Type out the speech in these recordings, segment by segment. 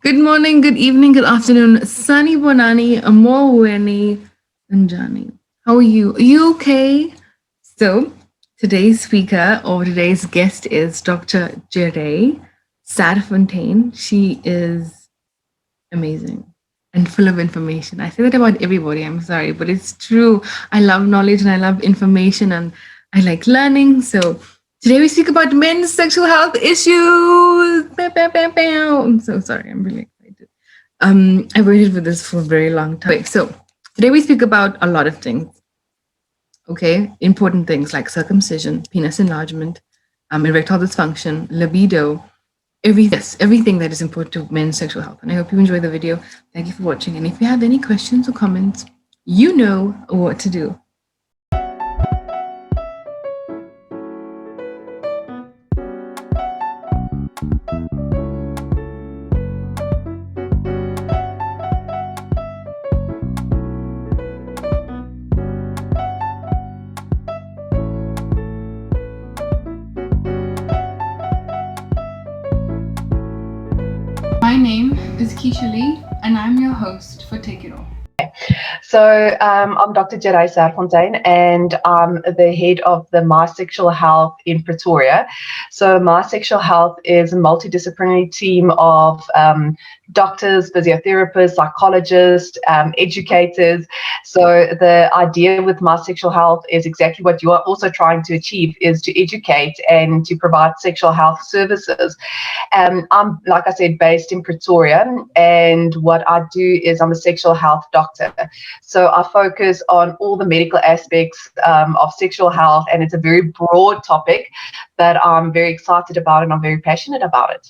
Good morning, good evening, good afternoon. SANIBONANI, MOLWENI, Anjani. How are you? Are you okay? So, today's speaker or today's guest is Dr. Jireh Serfontein. She is amazing and full of information. I say that about everybody, I'm sorry, but it's true. I love knowledge and I love information and I like learning. So today we speak about men's sexual health issues. Bam, bam, bam, bam. I'm so sorry, I'm really excited. I waited for this for a very long time. So today we speak about a lot of things. Okay, important things like circumcision, penis enlargement, erectile dysfunction, libido, everything that is important to men's sexual health. And I hope you enjoy the video. Thank you for watching. And if you have any questions or comments, you know what to do. My name is Keisha Lee, and I'm your host for Take It Off. So I'm Dr. Jireh Serfontein, and I'm the head of the My Sexual Health in Pretoria. So My Sexual Health is a multidisciplinary team of doctors, physiotherapists, psychologists, educators. So the idea with My Sexual Health is exactly what you are also trying to achieve, is to educate and to provide sexual health services. I'm, like I said, based in Pretoria, and what I do is I'm a sexual health doctor. So I focus on all the medical aspects of sexual health, and it's a very broad topic that I'm very excited about and I'm very passionate about it.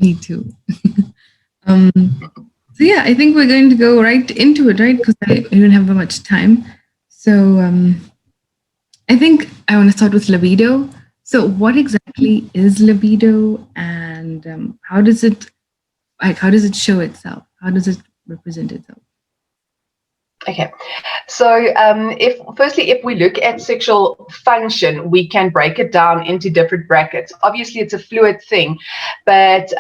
Me too. So yeah, I think we're going to go right into it, right? Because I don't have that much time. So I think I want to start with libido. So what exactly is libido, and how does it show itself? How does it represent itself? Okay, so if we look at sexual function, we can break it down into different brackets. Obviously, it's a fluid thing, but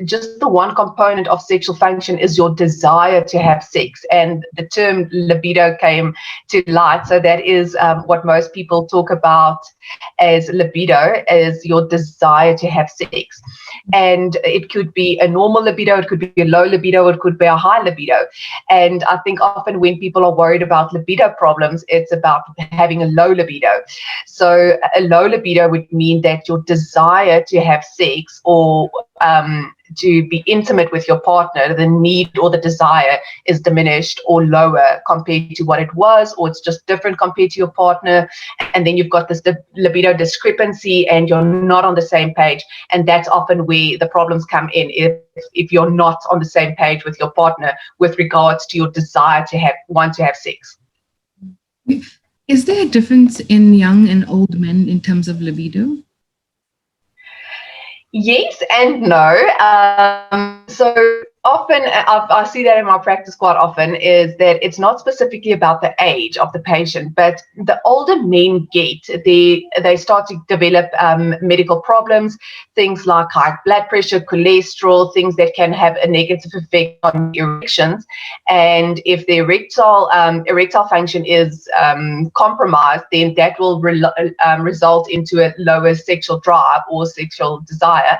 just the one component of sexual function is your desire to have sex, and the term libido came to light. So that is what most people talk about as libido, is your desire to have sex. And it could be a normal libido, it could be a low libido, it could be a high libido. And I think often when people are worried about libido problems, it's about having a low libido. So a low libido would mean that your desire to have sex or to be intimate with your partner, the need or the desire is diminished or lower compared to what it was, or it's just different compared to your partner. And then you've got this libido discrepancy and you're not on the same page. And that's often where the problems come in, if you're not on the same page with your partner with regards to your desire to want to have sex. Is there a difference in young and old men in terms of libido? Yes and no. So often I see that in my practice quite often, is that it's not specifically about the age of the patient, but the older men get, they start to develop medical problems, things like high blood pressure, cholesterol, things that can have a negative effect on erections. And if the erectile function is compromised, then that will result into a lower sexual drive or sexual desire.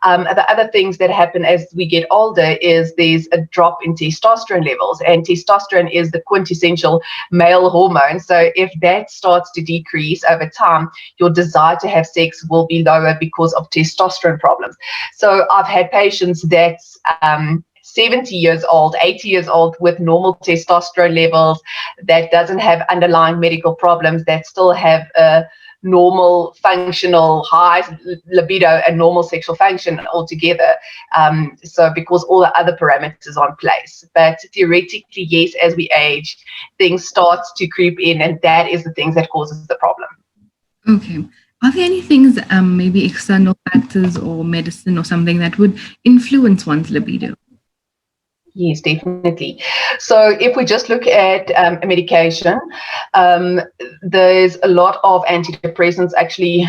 The other things that happen as we get older is there's a drop in testosterone levels, and testosterone is the quintessential male hormone. So if that starts to decrease over time, your desire to have sex will be lower because of testosterone problems. So I've had patients that's 70 years old, 80 years old with normal testosterone levels, that doesn't have underlying medical problems, that still have a normal functional high libido and normal sexual function altogether. So because all the other parameters are in place. But theoretically, yes, as we age, things start to creep in, and that is the things that causes the problem. Okay. Are there any things, maybe external factors or medicine or something that would influence one's libido? Yes, definitely. So if we just look at medication, there's a lot of antidepressants. Actually,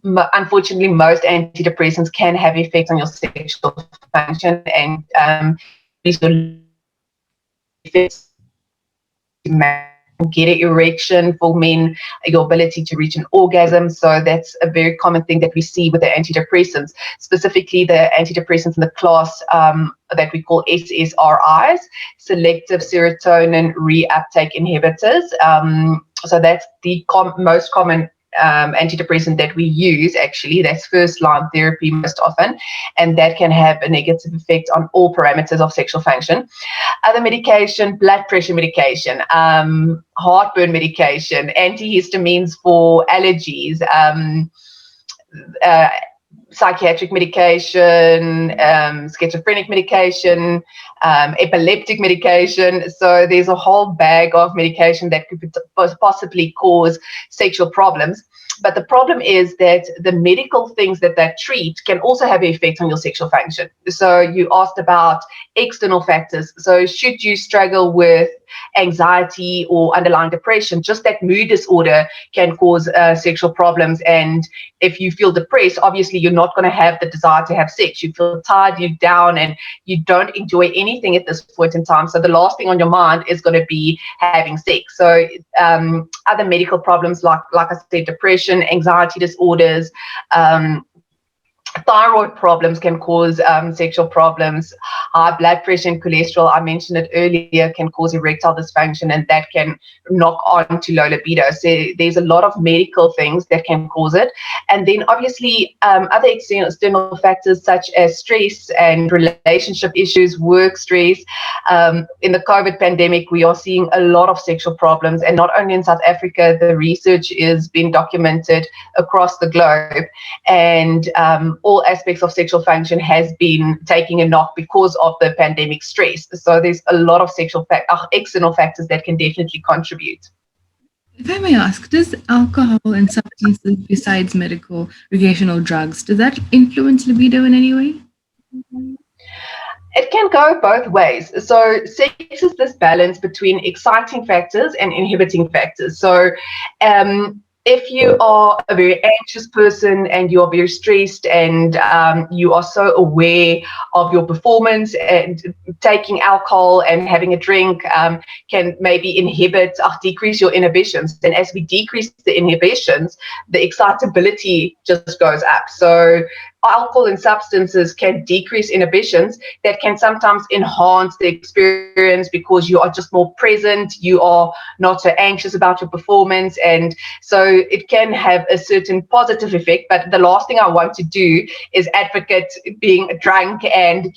unfortunately, most antidepressants can have effects on your sexual function and get an erection for men, your ability to reach an orgasm. So that's a very common thing that we see with the antidepressants, specifically the antidepressants in the class that we call SSRIs, selective serotonin reuptake inhibitors. So that's the most common antidepressant that we use. Actually, that's first line therapy most often, and that can have a negative effect on all parameters of sexual function. Other medication, blood pressure medication, heartburn medication, antihistamines for allergies, psychiatric medication, schizophrenic medication, epileptic medication. So there's a whole bag of medication that could possibly cause sexual problems. But the problem is that the medical things that treat can also have an effect on your sexual function. So you asked about external factors. So should you struggle with anxiety or underlying depression, just that mood disorder can cause sexual problems. And if you feel depressed, obviously you're not going to have the desire to have sex. You feel tired, you're down, and you don't enjoy anything at this point in time. So the last thing on your mind is going to be having sex. So other medical problems like I said, depression, anxiety disorders, thyroid problems can cause sexual problems. High blood pressure and cholesterol, I mentioned it earlier, can cause erectile dysfunction, and that can knock on to low libido. So there's a lot of medical things that can cause it. And then obviously other external factors such as stress and relationship issues, work stress. In the COVID pandemic, we are seeing a lot of sexual problems, and not only in South Africa, the research is being documented across the globe. And all aspects of sexual function has been taking a knock because of the pandemic stress. So there's a lot of external factors that can definitely contribute. If I may ask, does alcohol and substances besides medical recreational drugs, does that influence libido in any way? It can go both ways. So sex is this balance between exciting factors and inhibiting factors. So if you are a very anxious person and you are very stressed and you are so aware of your performance, and taking alcohol and having a drink can maybe decrease your inhibitions. And as we decrease the inhibitions, the excitability just goes up. So alcohol and substances can decrease inhibitions that can sometimes enhance the experience because you are just more present, you are not so anxious about your performance, and so it can have a certain positive effect. But the last thing I want to do is advocate being drunk and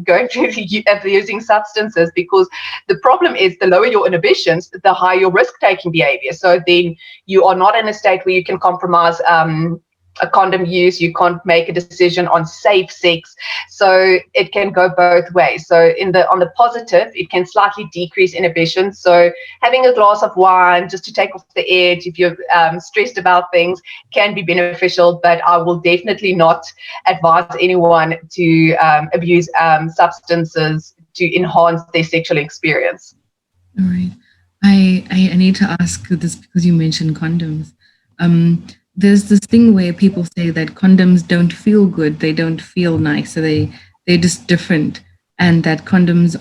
going to using substances, because the problem is the lower your inhibitions, the higher your risk-taking behavior. So then you are not in a state where you can compromise a condom use, you can't make a decision on safe sex. So it can go both ways. So on the positive, it can slightly decrease inhibition. So having a glass of wine just to take off the edge if you're stressed about things can be beneficial, but I will definitely not advise anyone to abuse substances to enhance their sexual experience. All right. I need to ask this because you mentioned condoms. There's this thing where people say that condoms don't feel good, they don't feel nice, so they're just different, and that condoms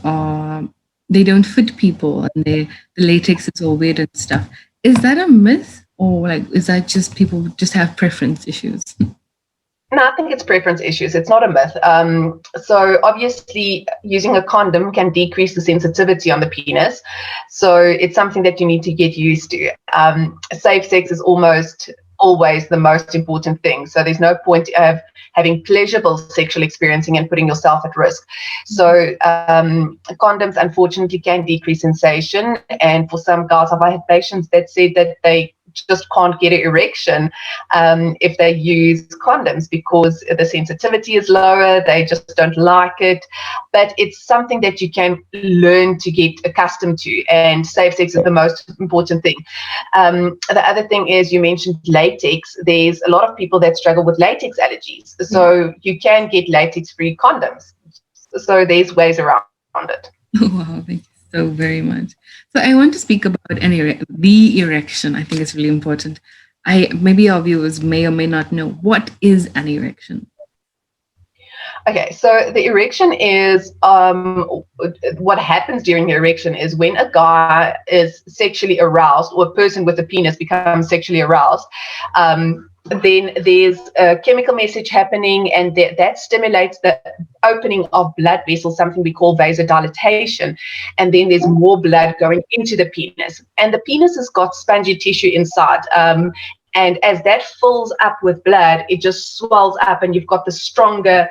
they don't fit people, and the latex is all weird and stuff. Is that a myth, or is that just people just have preference issues? No, I think it's preference issues. It's not a myth. So obviously using a condom can decrease the sensitivity on the penis. So it's something that you need to get used to. Safe sex is almost always the most important thing. So there's no point of having pleasurable sexual experiencing and putting yourself at risk. So condoms unfortunately can decrease sensation. And for some guys, I've had patients that said that they just can't get an erection if they use condoms because the sensitivity is lower, they just don't like it. But it's something that you can learn to get accustomed to, and safe sex is the most important thing. The other thing is, you mentioned latex. There's a lot of people that struggle with latex allergies, so you can get latex-free condoms. So there's ways around it. Oh, wow, thank you so very much. So I want to speak about the erection. I think it's really important. Maybe our viewers may or may not know, what is an erection? Okay, so the erection is what happens during the erection is when a guy is sexually aroused, or a person with a penis becomes sexually aroused, then there's a chemical message happening, and that stimulates the opening of blood vessels, something we call vasodilatation, and then there's more blood going into the penis, and the penis has got spongy tissue inside. And as that fills up with blood, it just swells up, and you've got the stronger,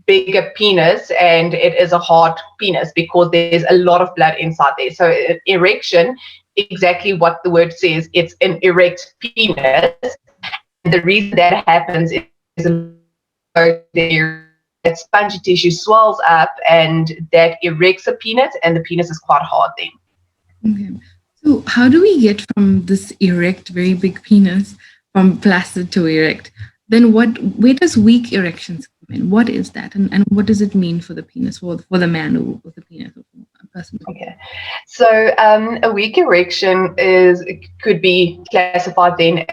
bigger penis, and it is a hard penis because there's a lot of blood inside there. So erection, exactly what the word says, it's an erect penis. And the reason that happens is that spongy tissue swells up, and that erects a penis, and the penis is quite hard then. Okay. So how do we get from this erect, very big penis, from flaccid to erect? Then where does weak erections come in? What is that? And what does it mean for the penis, for the man who with the penis, or a person? Okay. So a weak erection could be classified then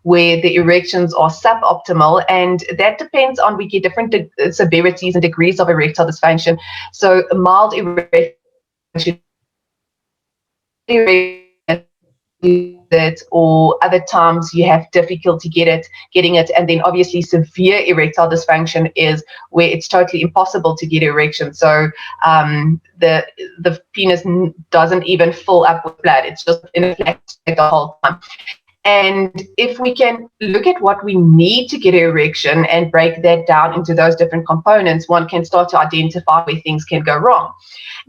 where the erections are suboptimal, and that depends on, we get different severities and degrees of erectile dysfunction. So a mild erection it, or other times you have difficulty getting it, and then obviously severe erectile dysfunction is where it's totally impossible to get erection. So the penis doesn't even fill up with blood; it's just in a flat state the whole time. And if we can look at what we need to get an erection and break that down into those different components, one can start to identify where things can go wrong.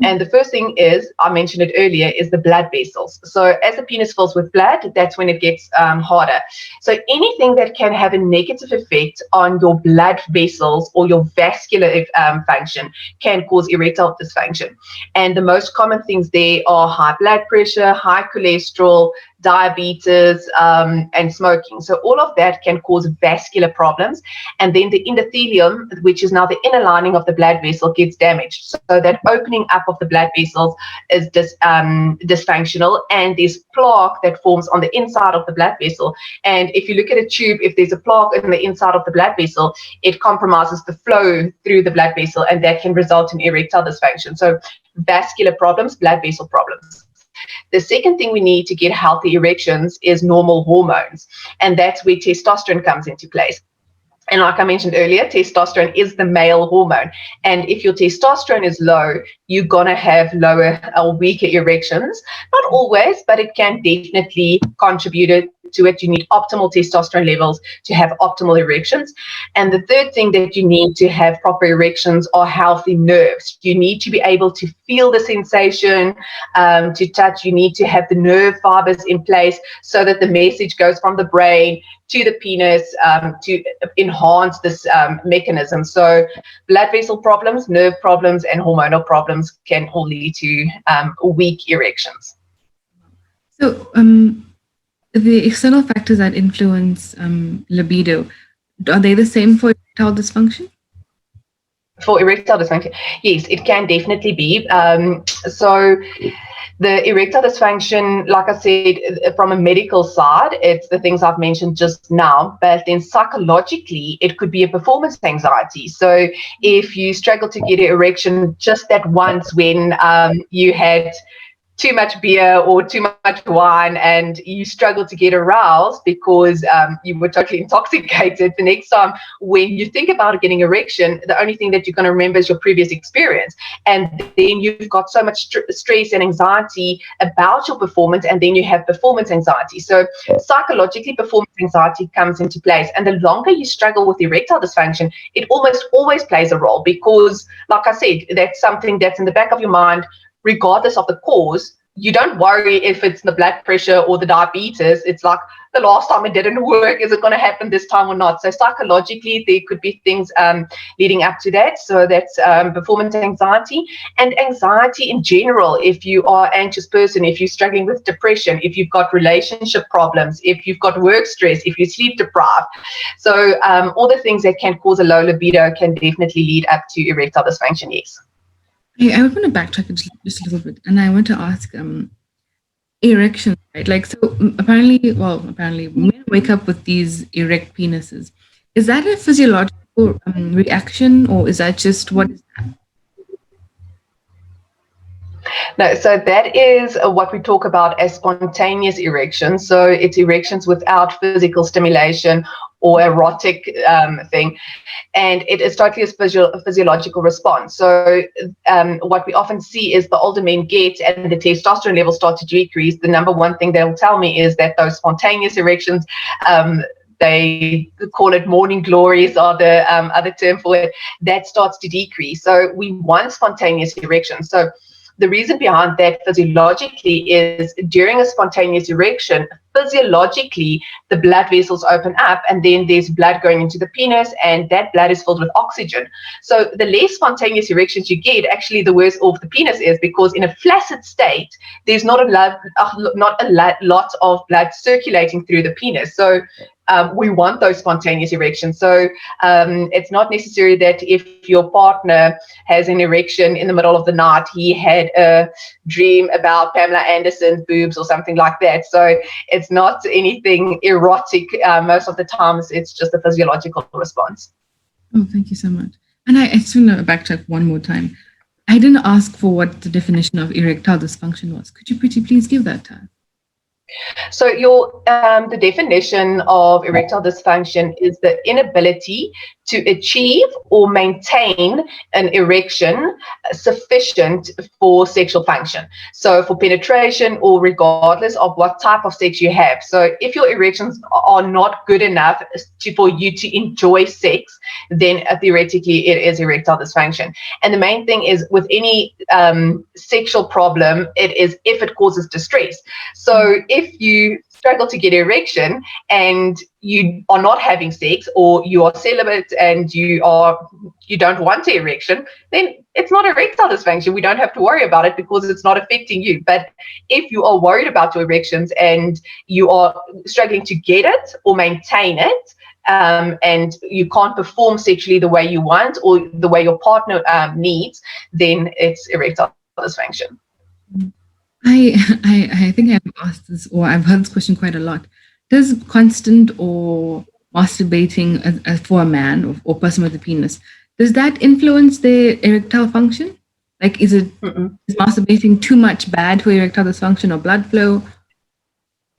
And the first thing is, I mentioned it earlier, is the blood vessels. So as the penis fills with blood, that's when it gets harder. So anything that can have a negative effect on your blood vessels or your vascular function can cause erectile dysfunction. And the most common things there are high blood pressure, high cholesterol, diabetes, and smoking. So all of that can cause vascular problems. And then the endothelium, which is now the inner lining of the blood vessel, gets damaged. So that opening up of the blood vessels is dysfunctional, and there's plaque that forms on the inside of the blood vessel. And if you look at a tube, if there's a plaque in the inside of the blood vessel, it compromises the flow through the blood vessel, and that can result in erectile dysfunction. So vascular problems, blood vessel problems. The second thing we need to get healthy erections is normal hormones, and that's where testosterone comes into place. And like I mentioned earlier, testosterone is the male hormone. And if your testosterone is low, you're going to have lower or weaker erections. Not always, but it can definitely contribute to it. You need optimal testosterone levels to have optimal erections. And the third thing that you need to have proper erections are healthy nerves. You need to be able to feel the sensation, to touch. You need to have the nerve fibers in place so that the message goes from the brain to the penis to enhance this mechanism. So blood vessel problems, nerve problems, and hormonal problems can all lead to weak erections. So the external factors that influence libido, are they the same for erectile dysfunction? For erectile dysfunction, yes, it can definitely be. So the erectile dysfunction, like I said, from a medical side, it's the things I've mentioned just now, but then psychologically, it could be a performance anxiety. So if you struggle to get an erection just that once when you had too much beer or too much wine and you struggle to get aroused because you were totally intoxicated, the next time when you think about getting erection, the only thing that you're going to remember is your previous experience. And then you've got so much stress and anxiety about your performance, and then you have performance anxiety. So psychologically, performance anxiety comes into place. And the longer you struggle with erectile dysfunction, it almost always plays a role because, like I said, that's something that's in the back of your mind. Regardless of the cause, you don't worry if it's the blood pressure or the diabetes. It's like, the last time it didn't work, is it going to happen this time or not? So psychologically, there could be things leading up to that. So that's performance anxiety and anxiety in general. If you are an anxious person, if you're struggling with depression, if you've got relationship problems, if you've got work stress, if you're sleep deprived. So all the things that can cause a low libido can definitely lead up to erectile dysfunction, yes. I want to backtrack just a little bit, and I want to ask erections, right? Like, so apparently men wake up with these erect penises. Is that a physiological reaction, or is that just what is that? No, so that is what we talk about as spontaneous erections. So it's erections without physical stimulation or erotic thing, and it is totally a physiological response. So what we often see is the older men get and the testosterone levels start to decrease, the number one thing they'll tell me is that those spontaneous erections, they call it morning glories or the other term for it, that starts to decrease. So we want spontaneous erections. So the reason behind that physiologically is during a spontaneous erection, physiologically, the blood vessels open up and then there's blood going into the penis, and that blood is filled with oxygen. So the less spontaneous erections you get, actually the worse off the penis is, because in a flaccid state, there's not a lot of blood circulating through the penis. So we want those spontaneous erections. So it's not necessary that if your partner has an erection in the middle of the night, he had a dream about Pamela Anderson's boobs or something like that. So it's not anything erotic. Most of the times, it's just a physiological response. Oh, thank you so much. And I just want to backtrack one more time. I didn't ask for what the definition of erectile dysfunction was. Could you please give that to us? So the definition of erectile dysfunction is the inability to achieve or maintain an erection sufficient for sexual function. So for penetration, or regardless of what type of sex you have. So if your erections are not good enough for you to enjoy sex, then theoretically it is erectile dysfunction. And the main thing is with any sexual problem, it is if it causes distress. So if you struggle to get erection and you are not having sex, or you are celibate and you don't want an erection, then it's not erectile dysfunction. We don't have to worry about it because it's not affecting you. But if you are worried about your erections and you are struggling to get it or maintain it, and you can't perform sexually the way you want or the way your partner needs, then it's erectile dysfunction. I think I've asked this, or I've heard this question quite a lot. Does constant or masturbating for a man or person with a penis, does that influence their erectile function? Like, is masturbating too much bad for erectile dysfunction or blood flow?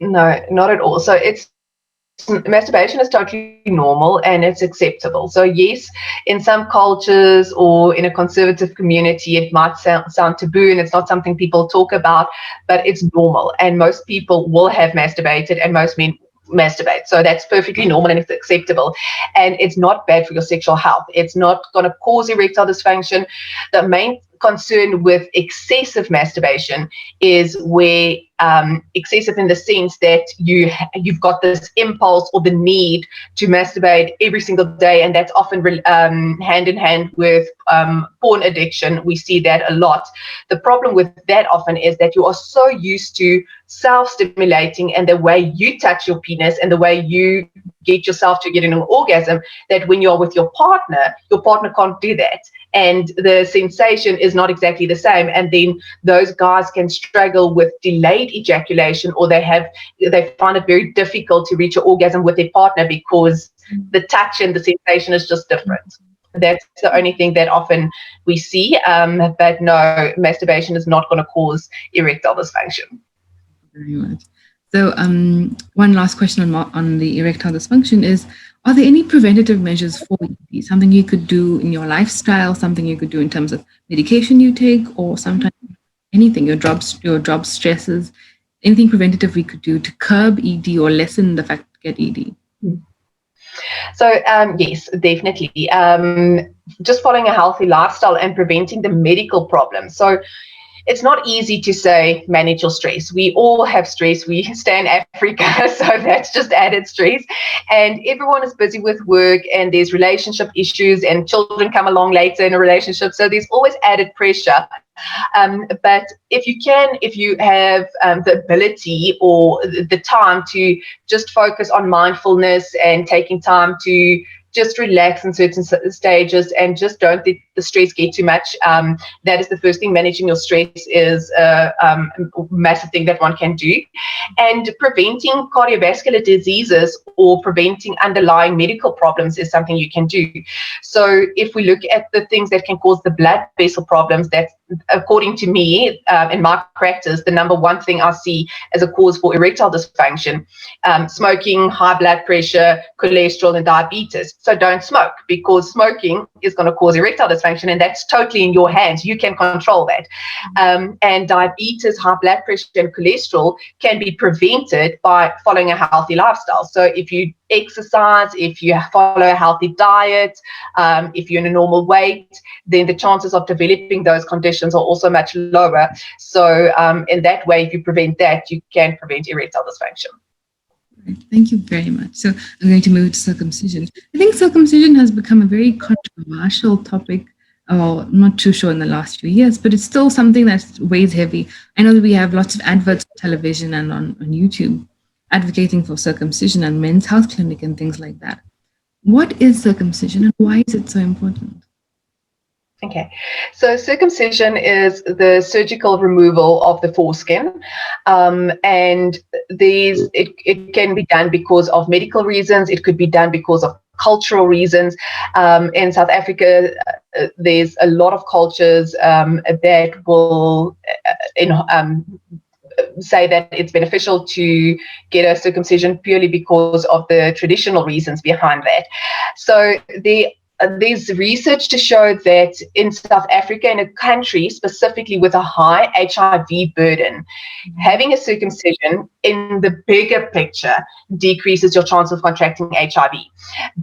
No, not at all. So masturbation is totally normal and it's acceptable. So yes, in some cultures or in a conservative community, it might sound taboo and it's not something people talk about, but it's normal. And most people will have masturbated, and most men masturbate. So that's perfectly normal and it's acceptable. And it's not bad for your sexual health. It's not going to cause erectile dysfunction. The main concern with excessive masturbation is where excessive in the sense that you've got this impulse or the need to masturbate every single day, and that's often hand in hand with porn addiction. We see that a lot. The problem with that often is that you are so used to self-stimulating and the way you touch your penis and the way you get yourself to get an orgasm, that when you're with your partner can't do that, and the sensation is not exactly the same. And then those guys can struggle with delayed ejaculation, or they find it very difficult to reach an orgasm with their partner because the touch and the sensation is just different. That's the only thing that often we see. But no, masturbation is not going to cause erectile dysfunction. Very much. So one last question on the erectile dysfunction is, are there any preventative measures for ED? Something you could do in your lifestyle, something you could do in terms of medication you take, or sometimes anything, your job stresses, anything preventative we could do to curb ED or lessen the fact to get ED? So yes, definitely. Just following a healthy lifestyle and preventing the medical problems. So it's not easy to say manage your stress. We all have stress. We stay in Africa, so that's just added stress. And everyone is busy with work, and there's relationship issues, and children come along later in a relationship. So there's always added pressure. But if you have the ability or the time to just focus on mindfulness and taking time to just relax in certain stages and just don't let the stress get too much. That is the first thing. Managing your stress is a massive thing that one can do. And preventing cardiovascular diseases or preventing underlying medical problems is something you can do. So if we look at the things that can cause the blood vessel problems, that's, according to me, in my practice, the number one thing I see as a cause for erectile dysfunction, smoking, high blood pressure, cholesterol, and diabetes. So don't smoke, because smoking is going to cause erectile dysfunction, and that's totally in your hands. You can control that. And diabetes, high blood pressure, and cholesterol can be prevented by following a healthy lifestyle. So if you exercise, if you follow a healthy diet, if you're in a normal weight, then the chances of developing those conditions are also much lower. So in that way, if you prevent that, you can prevent erectile dysfunction. Thank you very much. So I'm going to move to circumcision. I think circumcision has become a very controversial topic. I'm not too sure in the last few years, but it's still something that weighs heavy. I know that we have lots of adverts on television and on YouTube advocating for circumcision and men's health clinic and things like that. What is circumcision and why is it so important? Okay, so circumcision is the surgical removal of the foreskin, and it can be done because of medical reasons. It could be done because of cultural reasons. In South Africa, there's a lot of cultures that will say that it's beneficial to get a circumcision purely because of the traditional reasons behind that. So there's research to show that in South Africa, in a country specifically with a high HIV burden, having a circumcision in the bigger picture decreases your chance of contracting HIV.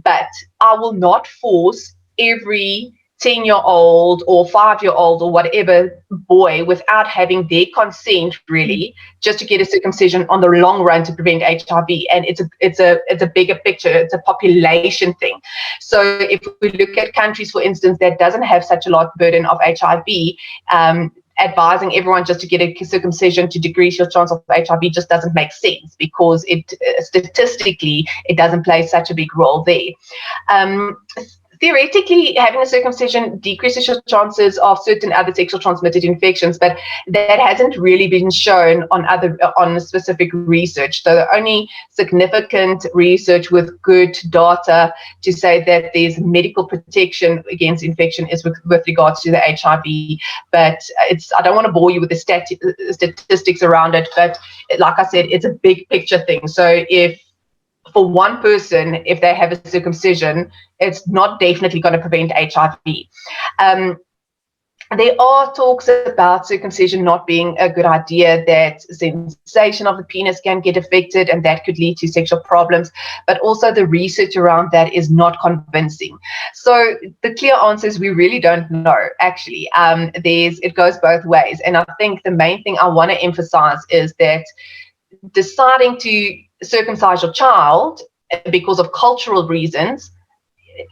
But I will not force every 10-year-old or 5-year-old or whatever boy without having their consent, really, just to get a circumcision on the long run to prevent HIV. And it's a bigger picture. It's a population thing. So if we look at countries, for instance, that doesn't have such a large burden of HIV, advising everyone just to get a circumcision to decrease your chance of HIV just doesn't make sense, because statistically it doesn't play such a big role there. Theoretically, having a circumcision decreases your chances of certain other sexual transmitted infections, but that hasn't really been shown on specific research. So the only significant research with good data to say that there's medical protection against infection is with regards to the HIV. But I don't want to bore you with the statistics around it, but like I said, it's a big picture thing. So for one person, if they have a circumcision, it's not definitely going to prevent HIV. There are talks about circumcision not being a good idea, that sensation of the penis can get affected and that could lead to sexual problems, but also the research around that is not convincing. So the clear answer is we really don't know, actually. It goes both ways. And I think the main thing I want to emphasize is that deciding to circumcise your child because of cultural reasons,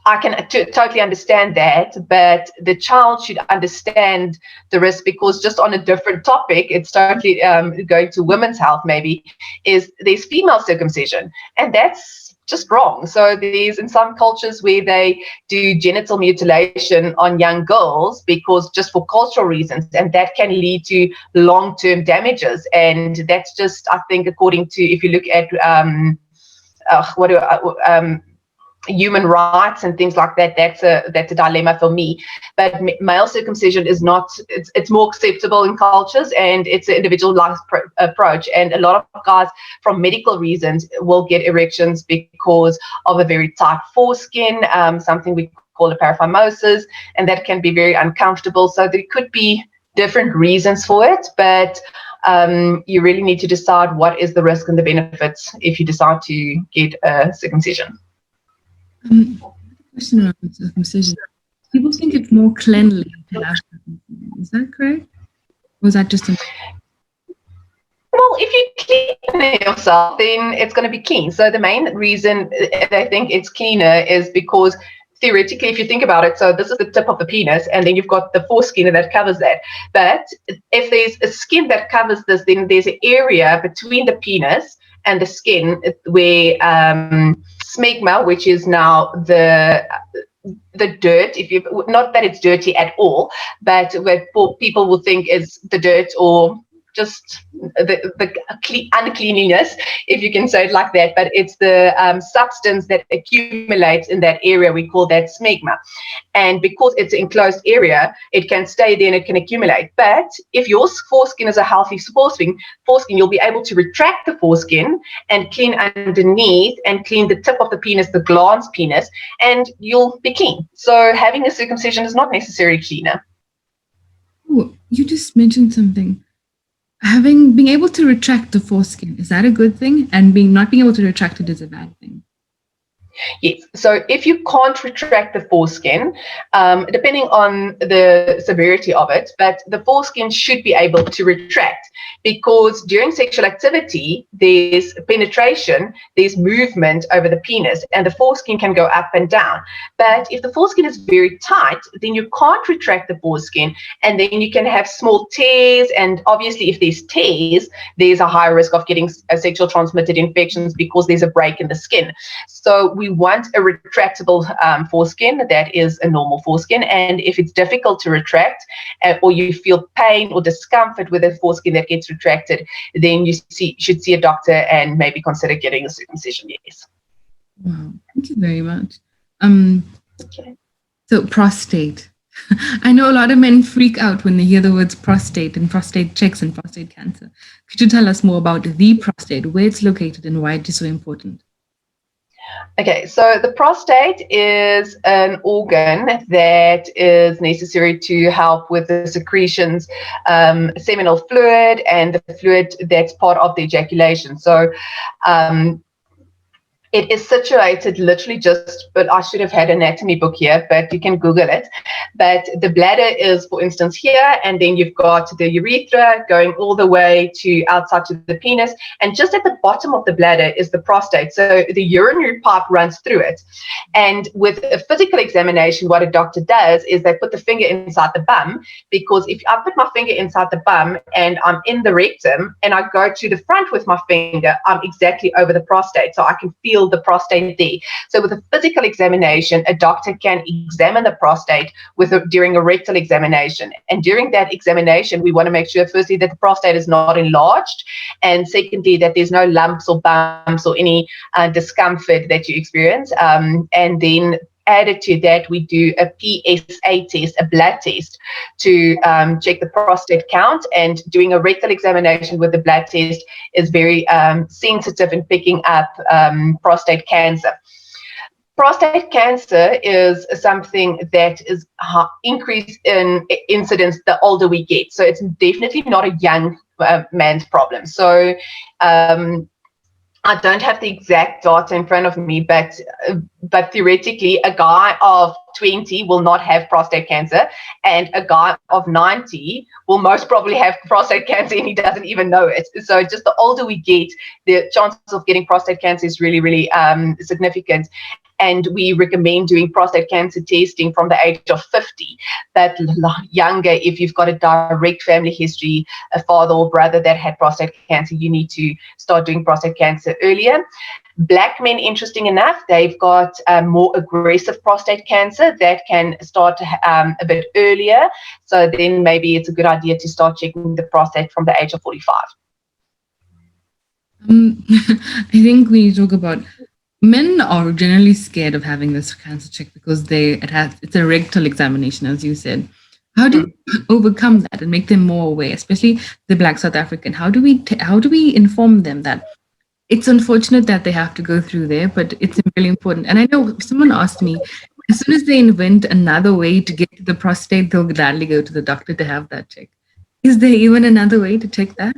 I can totally understand that, but the child should understand the risk, because just on a different topic, it's totally going to women's health maybe, there's female circumcision, and that's just wrong. So there's in some cultures where they do genital mutilation on young girls because just for cultural reasons, and that can lead to long-term damages. And that's just, I think, according to, if you look at human rights and things like that, that's a dilemma for me. But male circumcision is not, it's more acceptable in cultures, and it's an individualized approach. And a lot of guys, from medical reasons, will get erections because of a very tight foreskin, something we call a paraphimosis, and that can be very uncomfortable. So there could be different reasons for it, but you really need to decide what is the risk and the benefits if you decide to get a circumcision. Question around circumcision. People think it's more cleanly to have circumcision. Is that correct? Or is that just Well, if you clean it yourself, then it's going to be clean. So the main reason I think it's cleaner is because theoretically, if you think about it, so this is the tip of the penis, and then you've got the foreskin that covers that. But if there's a skin that covers this, then there's an area between the penis and the skin where smegma, which is now the dirt, if you, not that it's dirty at all, but what people will think is the dirt, or just the uncleanliness, if you can say it like that, but it's the substance that accumulates in that area. We call that smegma. And because it's an enclosed area, it can stay there and it can accumulate. But if your foreskin is a healthy foreskin, you'll be able to retract the foreskin and clean underneath and clean the tip of the penis, the glans penis, and you'll be clean. So having a circumcision is not necessarily cleaner. Oh, you just mentioned something. Being able to retract the foreskin, is that a good thing? And not being able to retract it is a bad thing? Yes. So if you can't retract the foreskin, depending on the severity of it, but the foreskin should be able to retract, because during sexual activity, there's penetration, there's movement over the penis, and the foreskin can go up and down. But if the foreskin is very tight, then you can't retract the foreskin, and then you can have small tears. And obviously, if there's tears, there's a higher risk of getting sexual transmitted infections because there's a break in the skin. So we want a retractable foreskin that is a normal foreskin. And if it's difficult to retract, or you feel pain or discomfort with a foreskin that gets retracted, then you should see a doctor and maybe consider getting a circumcision. Yes. Wow, thank you very much. Okay. So prostate. I know a lot of men freak out when they hear the words prostate and prostate checks and prostate cancer. Could you tell us more about the prostate, where it's located and why it is so important? Okay, so the prostate is an organ that is necessary to help with the secretions, seminal fluid, and the fluid that's part of the ejaculation. So it is situated literally just, but I should have had an anatomy book here, but you can Google it. But the bladder is, for instance, here, and then you've got the urethra going all the way to outside to the penis, and just at the bottom of the bladder is the prostate. So the urinary pipe runs through it. And with a physical examination, what a doctor does is they put the finger inside the bum, because if I put my finger inside the bum and I'm in the rectum and I go to the front with my finger, I'm exactly over the prostate. So I can feel the prostate there. So with a physical examination, a doctor can examine the prostate during a rectal examination. And during that examination, we want to make sure, firstly, that the prostate is not enlarged, and secondly, that there's no lumps or bumps or any discomfort that you experience. And then added to that, we do a PSA test, a blood test, to check the prostate count. And doing a rectal examination with the blood test is very sensitive in picking up prostate cancer. Prostate cancer is something that is increased in incidence the older we get. So it's definitely not a young man's problem. So I don't have the exact data in front of me, but theoretically, a guy of 20 will not have prostate cancer, and a guy of 90 will most probably have prostate cancer, and he doesn't even know it. So just the older we get, the chances of getting prostate cancer is really, really significant. And we recommend doing prostate cancer testing from the age of 50, but younger, if you've got a direct family history, a father or brother that had prostate cancer, you need to start doing prostate cancer earlier. Black men, interesting enough, they've got more aggressive prostate cancer that can start a bit earlier. So then maybe it's a good idea to start checking the prostate from the age of 45. I think we talk about men are generally scared of having this cancer check because it's a rectal examination, as you said. How do we overcome that and make them more aware, especially the Black South African? How do we inform them that it's unfortunate that they have to go through there, but it's really important? And I know someone asked me, as soon as they invent another way to get to the prostate, they'll gladly go to the doctor to have that check. Is there even another way to check that?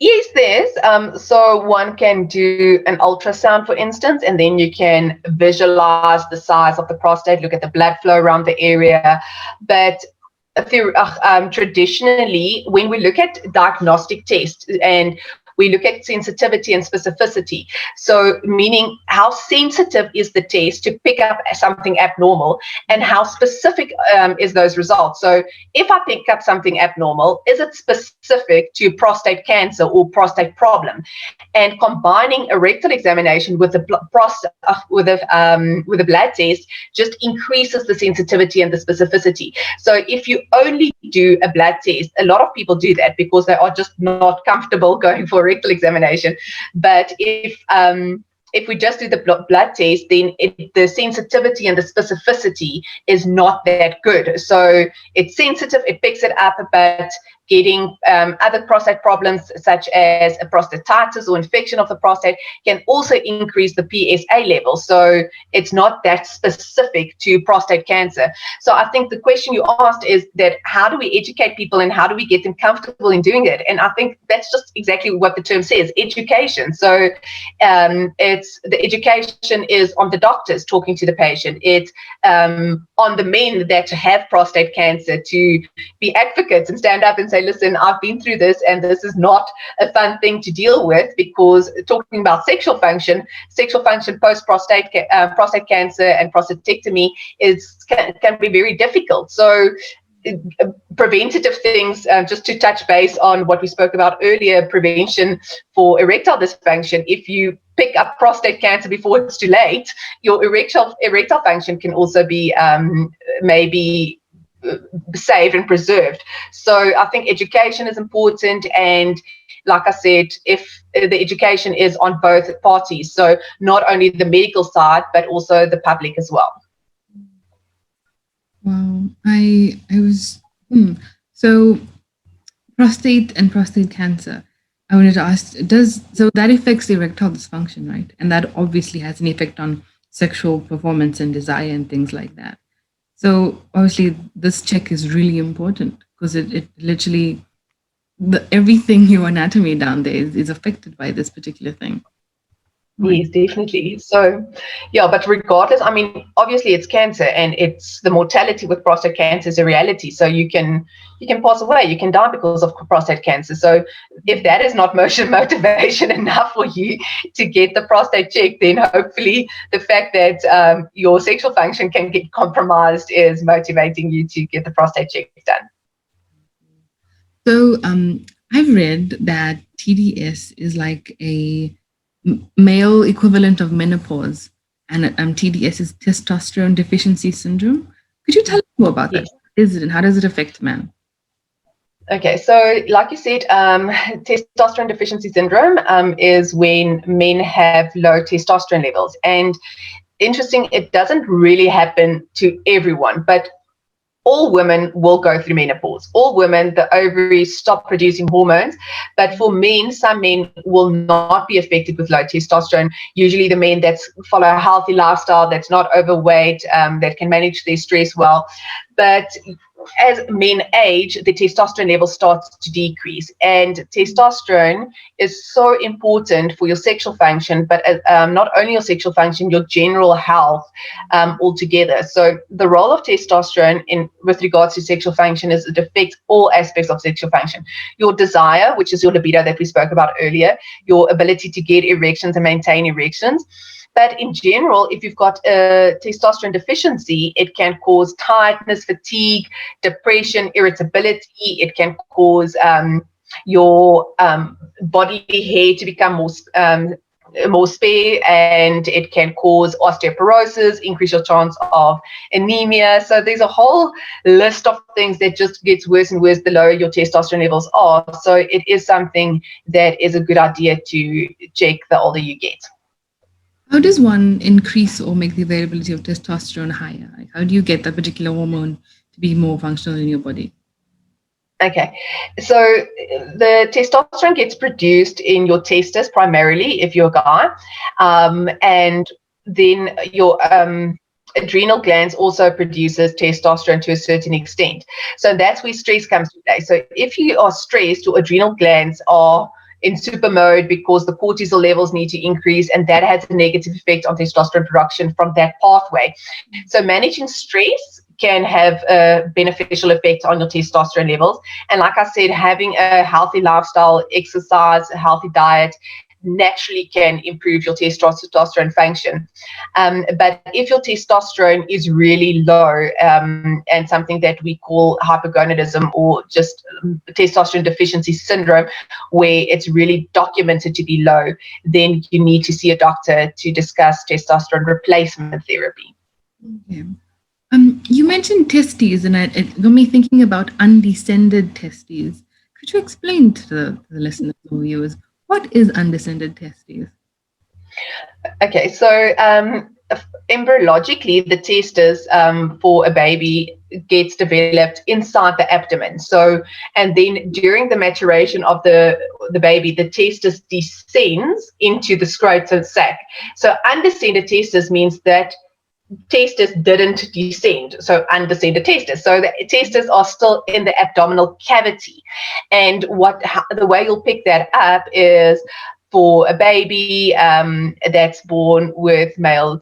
Yes, there's. So one can do an ultrasound, for instance, and then you can visualize the size of the prostate, look at the blood flow around the area. But traditionally, when we look at diagnostic tests and we look at sensitivity and specificity, so meaning how sensitive is the test to pick up something abnormal, and how specific is those results. So if I pick up something abnormal, is it specific to prostate cancer or prostate problem? And combining a rectal examination with a blood test just increases the sensitivity and the specificity. So if you only do a blood test, a lot of people do that because they are just not comfortable going for a rectal examination. But if we just do the blood test, then the sensitivity and the specificity is not that good. So it's sensitive, it picks it up, but getting other prostate problems such as a prostatitis or infection of the prostate can also increase the PSA level. So it's not that specific to prostate cancer. So I think the question you asked is that how do we educate people and how do we get them comfortable in doing it? And I think that's just exactly what the term says, education. So it's the education is on the doctors talking to the patient. It's on the men that have prostate cancer to be advocates and stand up and say, listen, I've been through this and this is not a fun thing to deal with, because talking about sexual function post prostate cancer and prostatectomy can be very difficult. So preventative things, just to touch base on what we spoke about earlier, prevention for erectile dysfunction. If you pick up prostate cancer before it's too late, your erectile function can also be maybe saved and preserved. So I think education is important, and like I said, if the education is on both parties, so not only the medical side but also the public as well. Wow, I was so prostate and prostate cancer. I wanted to ask, so that affects the erectile dysfunction, right? And that obviously has an effect on sexual performance and desire and things like that. So obviously this check is really important because it literally, everything, your anatomy down there is affected by this particular thing. Yes, definitely. So, yeah, but regardless, I mean, obviously it's cancer, and it's the mortality with prostate cancer is a reality. So you can pass away, you can die because of prostate cancer. So if that is not motivation enough for you to get the prostate checked, then hopefully the fact that your sexual function can get compromised is motivating you to get the prostate check done. So I've read that TDS is like a male equivalent of menopause, and TDS is testosterone deficiency syndrome. Could you tell us more about that? Yes. What is it and how does it affect men? Okay, so like you said, testosterone deficiency syndrome is when men have low testosterone levels. And interesting, it doesn't really happen to everyone, but all women will go through menopause. All women, the ovaries stop producing hormones. But for men, some men will not be affected with low testosterone. Usually the men that follow a healthy lifestyle, that's not overweight, that can manage their stress well. But as men age, the testosterone level starts to decrease, and testosterone is so important for your sexual function, but not only your sexual function, your general health altogether. So the role of testosterone with regards to sexual function is it affects all aspects of sexual function. Your desire, which is your libido that we spoke about earlier, your ability to get erections and maintain erections. But in general, if you've got a testosterone deficiency, it can cause tiredness, fatigue, depression, irritability. It can cause your body hair to become more spare, and it can cause osteoporosis, increase your chance of anemia. So there's a whole list of things that just gets worse and worse the lower your testosterone levels are. So it is something that is a good idea to check the older you get. How does one increase or make the availability of testosterone higher? Like, how do you get that particular hormone to be more functional in your body? Okay, so the testosterone gets produced in your testes primarily if you're a guy, and then your adrenal glands also produces testosterone to a certain extent. So that's where stress comes to play. So if you are stressed, your adrenal glands are in super mode because the cortisol levels need to increase, and that has a negative effect on testosterone production from that pathway. So managing stress can have a beneficial effect on your testosterone levels. And like I said, having a healthy lifestyle, exercise, a healthy diet naturally can improve your testosterone function. But if your testosterone is really low, and something that we call hypogonadism, or just testosterone deficiency syndrome, where it's really documented to be low, then you need to see a doctor to discuss testosterone replacement therapy. Okay. You mentioned testes, and it got me thinking about undescended testes. Could you explain to the listeners or viewers, what is undescended testes? Okay, so embryologically, the testes for a baby gets developed inside the abdomen. So, and then during the maturation of the baby, the testis descends into the scrotum sac. So undescended testes means that testes didn't descend, so undescended testes. So the testes are still in the abdominal cavity. And the way you'll pick that up is for a baby that's born with male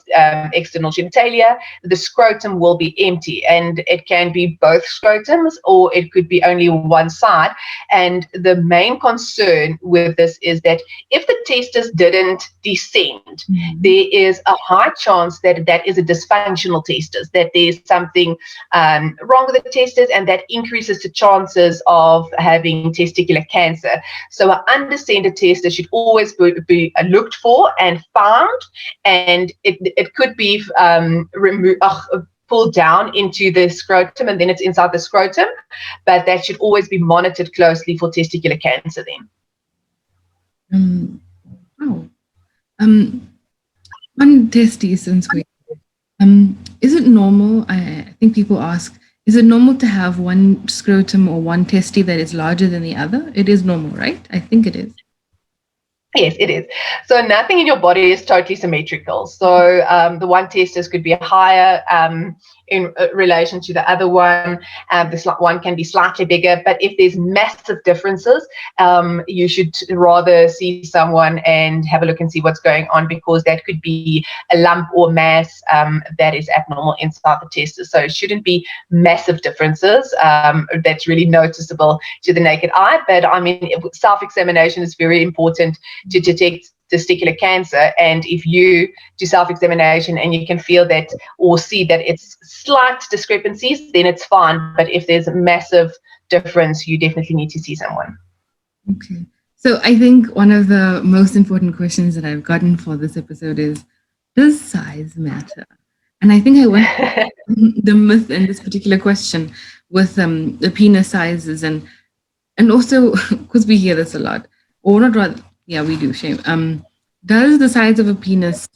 external genitalia, the scrotum will be empty, and it can be both scrotums or it could be only one side. And the main concern with this is that if the testis didn't descend, there is a high chance that that is a dysfunctional testis, that there's something wrong with the testis, and that increases the chances of having testicular cancer. So an undescended testis should always be looked for and found, and it could be pulled down into the scrotum, and then it's inside the scrotum, but that should always be monitored closely for testicular cancer then. On testes, since is it normal? I think people ask, is it normal to have one scrotum or one testis that is larger than the other? It is normal, right? I think it is. Yes, it is. So nothing in your body is totally symmetrical. So the one testis could be higher in relation to the other one. This one can be slightly bigger. But if there's massive differences, you should rather see someone and have a look and see what's going on, because that could be a lump or mass that is abnormal inside the testis. So it shouldn't be massive differences that's really noticeable to the naked eye. But I mean, self-examination is very important to detect testicular cancer. And if you do self-examination and you can feel that or see that it's slight discrepancies, then it's fine. But if there's a massive difference, you definitely need to see someone. Okay. So I think one of the most important questions that I've gotten for this episode is, does size matter? And I think I went the myth in this particular question with the penis sizes, and also because we hear this a lot, or not rather. Yeah, we do, shame. Does the size of a penis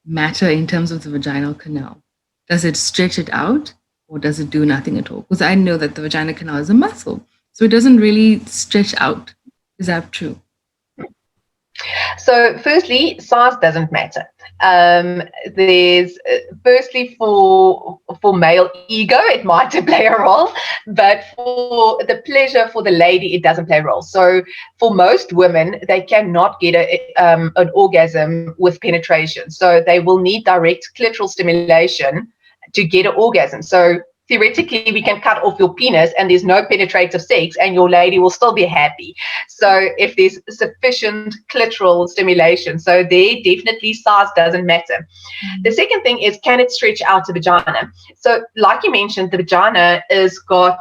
matter in terms of the vaginal canal? Does it stretch it out, or does it do nothing at all? Because I know that the vaginal canal is a muscle, so it doesn't really stretch out. Is that true? So firstly, size doesn't matter. There's firstly for male ego, it might play a role, but for the pleasure for the lady, it doesn't play a role. So for most women, they cannot get an orgasm with penetration. So they will need direct clitoral stimulation to get an orgasm. So theoretically, we can cut off your penis and there's no penetrative sex and your lady will still be happy. So if there's sufficient clitoral stimulation, so there definitely size doesn't matter. The second thing is, can it stretch out the vagina? So like you mentioned, the vagina is got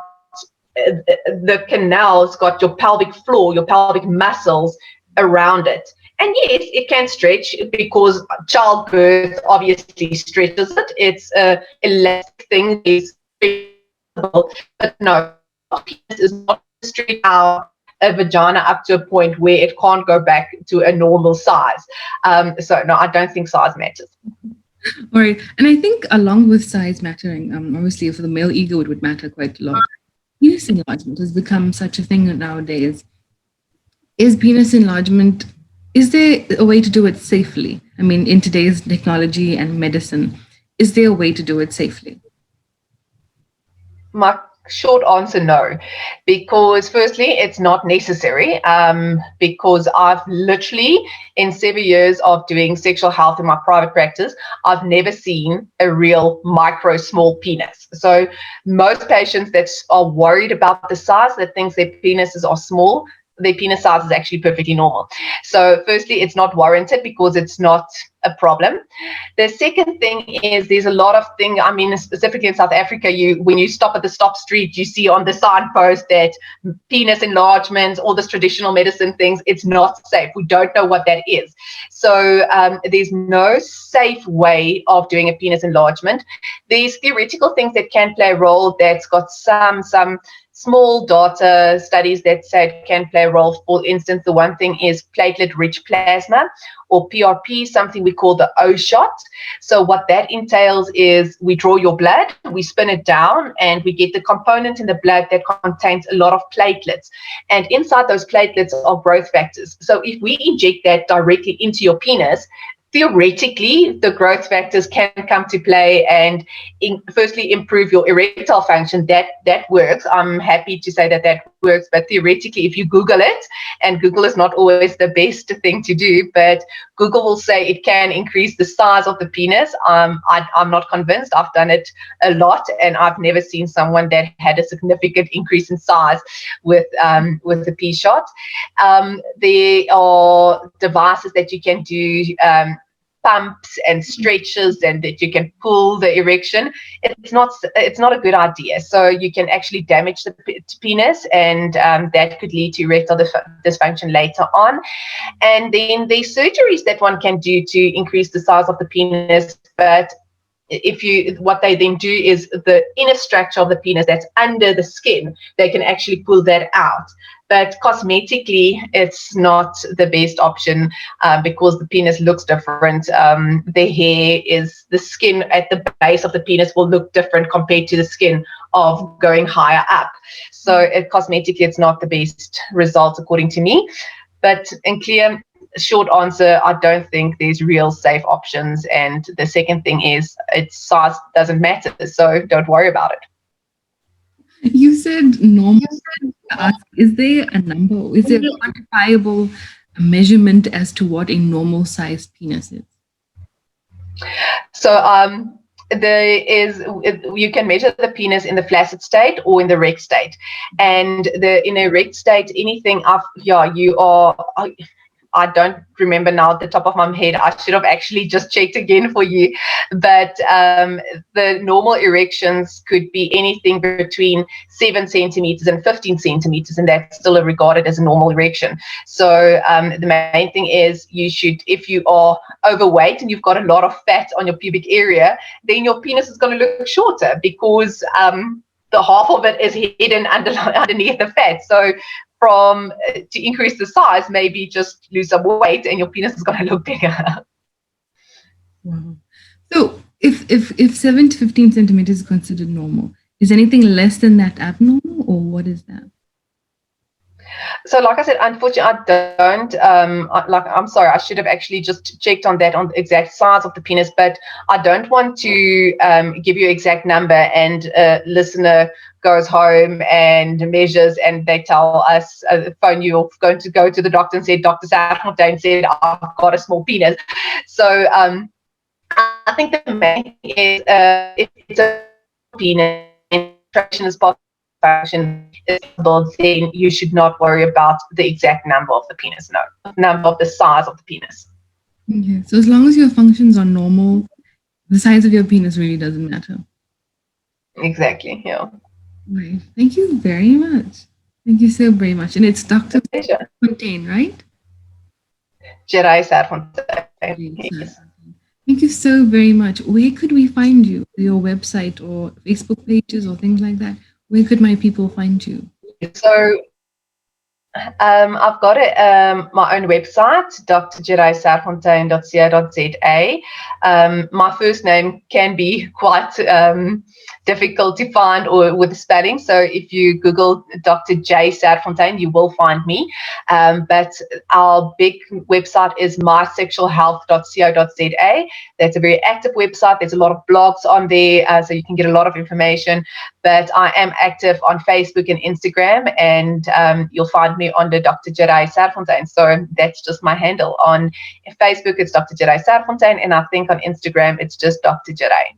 the canal's got your pelvic floor, your pelvic muscles around it. And yes, it can stretch because childbirth obviously stretches it. It's an elastic thing. But no, penis is not stretch out a vagina up to a point where it can't go back to a normal size. So no, I don't think size matters. All right. And I think along with size mattering, obviously for the male ego, it would matter quite a lot. Penis enlargement has become such a thing nowadays. Is penis enlargement, is there a way to do it safely? I mean, in today's technology and medicine, is there a way to do it safely? My Short answer, no, because firstly, it's not necessary. Because I've literally, in 7 years of doing sexual health in my private practice, I've never seen a real micro small penis. So most patients that are worried about the size, that thinks their penises are small, their penis size is actually perfectly normal. So firstly, it's not warranted because it's not a problem. The second thing is there's a lot of things, I mean, specifically in South Africa, when you stop at the stop street, you see on the signpost that penis enlargement, all this traditional medicine things, it's not safe. We don't know what that is. So there's no safe way of doing a penis enlargement. There's theoretical things that can play a role that's got some small data studies that say it can play a role. For instance, the one thing is platelet-rich plasma, or PRP, something we call the O shot. So what that entails is we draw your blood, we spin it down, and we get the component in the blood that contains a lot of platelets. And inside those platelets are growth factors. So if we inject that directly into your penis, theoretically, the growth factors can come to play and firstly improve your erectile function. That works. I'm happy to say that works. But theoretically, if you Google it, and Google is not always the best thing to do, but Google will say it can increase the size of the penis. I'm not convinced. I've done it a lot, and I've never seen someone that had a significant increase in size with the P shot. There are devices that you can do, pumps and stretches, and that you can pull the erection. It's not a good idea. So you can actually damage the penis, and that could lead to erectile dysfunction later on. And then there's surgeries that one can do to increase the size of the penis, but what they then do is the inner structure of the penis that's under the skin, they can actually pull that out. But cosmetically, it's not the best option because the penis looks different. The skin at the base of the penis will look different compared to the skin of going higher up. So cosmetically, it's not the best result according to me. But in clear, short answer, I don't think there's real safe options. And the second thing is its size doesn't matter, so don't worry about it. You said normal. Is there a number? Is there a quantifiable measurement as to what a normal sized penis is? So you can measure the penis in the flaccid state or in the erect state. And in the erect state, anything up, I don't remember now at the top of my head. I should have actually just checked again for you. But the normal erections could be anything between 7 centimeters and 15 centimeters, and that's still regarded as a normal erection. So the main thing is if you are overweight and you've got a lot of fat on your pubic area, then your penis is going to look shorter because the half of it is hidden underneath the fat. So to increase the size, maybe just lose some weight and your penis is going to look bigger. Wow. So if 7 to 15 centimeters is considered normal, is anything less than that abnormal, or what is that? So like I said, unfortunately, I don't, I'm sorry, I should have actually just checked on that, on the exact size of the penis, but I don't want to give you an exact number and a listener goes home and measures and they tell us, phone you, or going to go to the doctor and say, Dr. Serfontein said, I've got a small penis. So I think the main thing is if it's a penis, traction is possible, function is possible, then you should not worry about the exact number of the penis, number of the size of the penis. Okay, so as long as your functions are normal, the size of your penis really doesn't matter. Exactly, yeah. Right. Thank you very much. Thank you so very much. And it's Dr. Serfontein, right? Jireh Serfontein. Yes. Thank you so very much. Where could we find you? Your website or Facebook pages or things like that? Where could my people find you? So I've got my own website, drjirehserfontein.co.za. My first name can be quite difficult to find or with the spelling. So if you Google Dr. J. Serfontein, you will find me. But our big website is mysexualhealth.co.za. That's a very active website. There's a lot of blogs on there, so you can get a lot of information. But I am active on Facebook and Instagram, and you'll find me under Dr. Jireh Serfontein. So that's just my handle. On Facebook, it's Dr. Jireh Serfontein, and I think on Instagram, it's just Dr. Jireh.